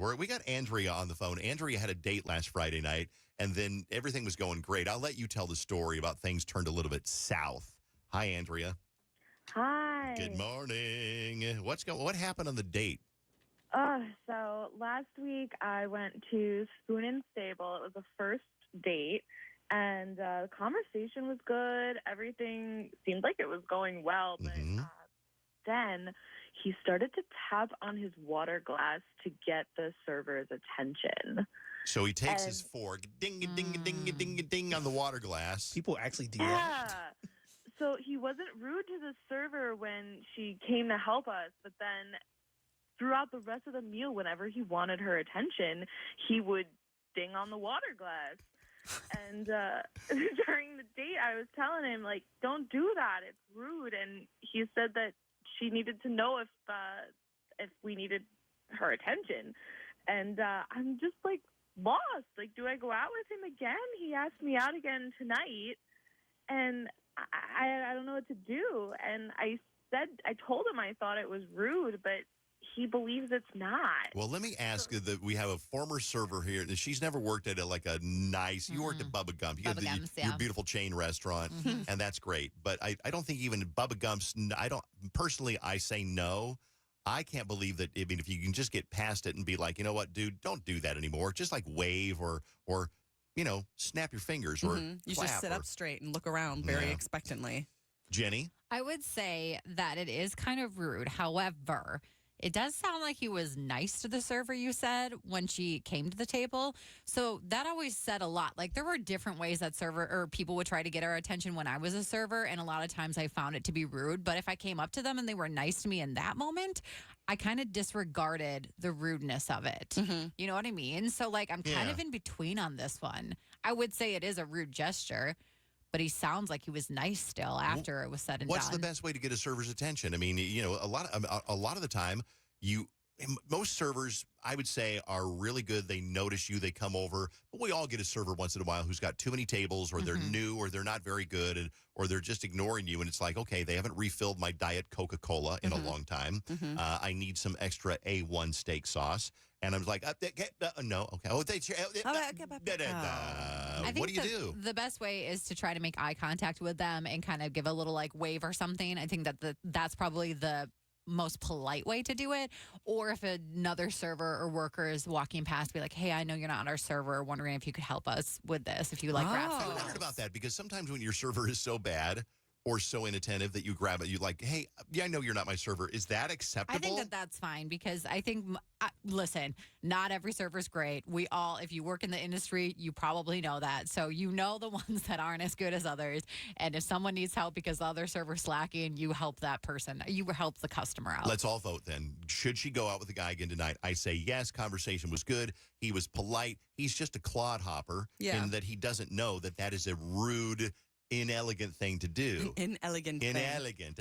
were. We got Andrea on the phone. Andrea had a date last Friday night, and then everything was going great. I'll let you tell the story about things turned a little bit south. Hi, Andrea. Hi. Good morning. What happened on the date? So last week I went to Spoon and Stable. It was a first date, and the conversation was good. Everything seemed like it was going well, but then he started to tap on his water glass to get the server's attention. So he takes his fork, ding, ding, ding, ding, ding on the water glass. People actually do that. Yeah. So he wasn't rude to the server when she came to help us, but then throughout the rest of the meal, whenever he wanted her attention, he would ding on the water glass. And during the date, I was telling him, like, don't do that. It's rude. And he said that she needed to know if we needed her attention. And I'm just, like, lost. Like, do I go out with him again? He asked me out again tonight, and I don't know what to do. And I told him I thought it was rude, but he believes it's not. Well, let me ask you that we have a former server here. She's never worked at a nice. You worked at Bubba Gump. You have your beautiful chain restaurant, and that's great. But I don't think even Bubba Gump's. I say no. I can't believe that. I mean, if you can just get past it and be like, you know what, dude, don't do that anymore. Just like wave or snap your fingers or you clap should sit up straight and look around very expectantly. Jenny, I would say that it is kind of rude. However, it does sound like he was nice to the server, you said, when she came to the table. So that always said a lot. Like, there were different ways that server or people would try to get our attention when I was a server, and a lot of times I found it to be rude. But if I came up to them and they were nice to me in that moment, I kind of disregarded the rudeness of it. You know what I mean? So, like, I'm kind of in between on this one. I would say it is a rude gesture, but he sounds like he was nice still after it was said and done. what's the best way to get a server's attention? I mean, a lot of the time, most servers, I would say, are really good. They notice you, they come over. But we all get a server once in a while who's got too many tables, or they're new, or they're not very good, or they're just ignoring you. And it's like, okay, they haven't refilled my Diet Coca-Cola in a long time. I need some extra A1 steak sauce. And I'm like, no, okay. Oh, what do you do? The best way is to try to make eye contact with them and kind of give a little like wave or something. I think that's probably the most polite way to do it. Or if another server or worker is walking past, be like, hey, I know you're not on our server, wondering if you could help us with this, if you like grab food. I wondered about that, because sometimes when your server is so bad or so inattentive that you grab it, you like, hey, I know you're not my server. Is that acceptable? I think that's fine, because I think, listen, not every server is great. We all, if you work in the industry, you probably know that. So you know the ones that aren't as good as others. And if someone needs help because the other server's slacking, you help that person. You help the customer out. Let's all vote then. Should she go out with the guy again tonight? I say yes. Conversation was good. He was polite. He's just a clodhopper in that he doesn't know that is a rude, inelegant thing to do. Inelegant.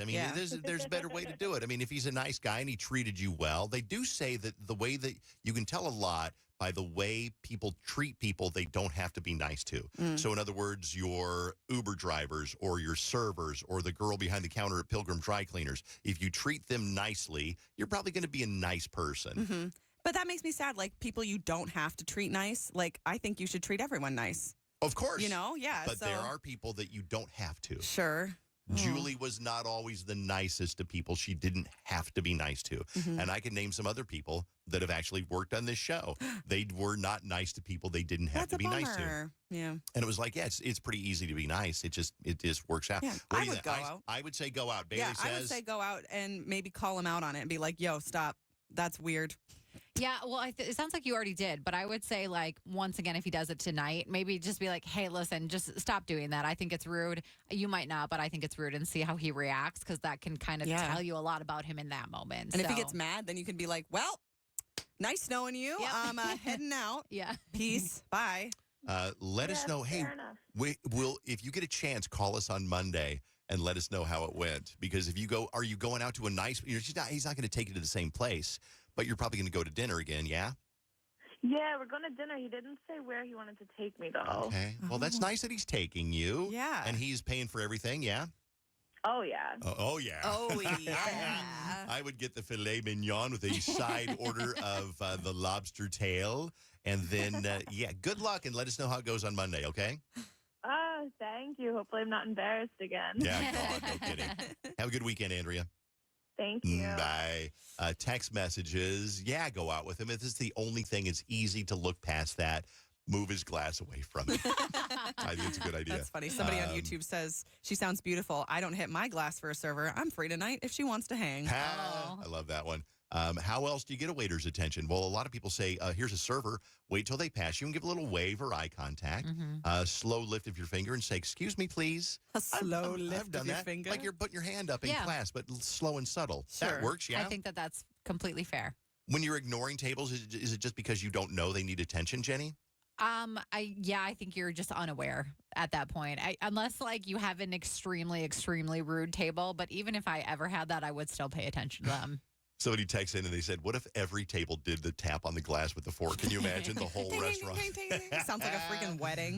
I mean, there's a better way to do it. I mean, if he's a nice guy and he treated you well, they do say that the way that you can tell a lot by the way people treat people they don't have to be nice to. So in other words, your Uber drivers or your servers or the girl behind the counter at Pilgrim Dry Cleaners, if you treat them nicely, you're probably going to be a nice person. But that makes me sad. Like, people you don't have to treat nice. Like, I think you should treat everyone nice. Of course. But there are people that you don't have to. Sure. Julie was not always the nicest to people she didn't have to be nice to. And I can name some other people that have actually worked on this show. They were not nice to people they didn't have to be nice to. Yeah. And it was like, it's pretty easy to be nice. It just works out. Yeah, What I do you would think? go out. I would say go out. Bailey says. I would say go out and maybe call him out on it and be like, yo, stop. That's weird. Yeah, well, it sounds like you already did, but I would say, like, once again, if he does it tonight, maybe just be like, hey, listen, just stop doing that. I think it's rude. You might not, but I think it's rude, and see how he reacts, because that can kind of tell you a lot about him in that moment. And if he gets mad, then you can be like, well, nice knowing you. Yep. I'm heading out. Yeah. Peace. Bye. Let us know. Hey, if you get a chance, call us on Monday and let us know how it went. Because if you go, are you going out to a nice? He's not going to take you to the same place, but you're probably going to go to dinner again. Yeah. Yeah, we're going to dinner. He didn't say where he wanted to take me, though. Okay. Well, that's nice that he's taking you. Yeah. And he's paying for everything. Yeah. Oh, yeah. Oh, yeah. Oh, yeah. I would get the filet mignon with a side order of the lobster tail. And then, good luck and let us know how it goes on Monday, okay? Thank you. Hopefully I'm not embarrassed again. Yeah, God, no kidding. Have a good weekend, Andrea. Thank you. Bye. Text messages. Yeah, go out with him. If this is the only thing, it's easy to look past that. Move his glass away from it. I think it's a good idea. That's funny. Somebody on YouTube says, she sounds beautiful. I don't hit my glass for a server. I'm free tonight if she wants to hang. I love that one. How else do you get a waiter's attention? Well, a lot of people say, here's a server. Wait till they pass you and give a little wave or eye contact. Slow lift of your finger and say, excuse me, please. A slow lift I've done of your that. finger. Like you're putting your hand up in Yeah. class, but slow and subtle. Sure. That works, yeah? I think that's completely fair. When you're ignoring tables, is it just because you don't know they need attention, Jenny? I think you're just unaware at that point. Unless like you have an extremely, extremely rude table. But even if I ever had that, I would still pay attention to them. Somebody texted in and they said, what if every table did the tap on the glass with the fork? Can you imagine the whole Ding, ding, restaurant? ding, ding, ding. Sounds like a freaking wedding.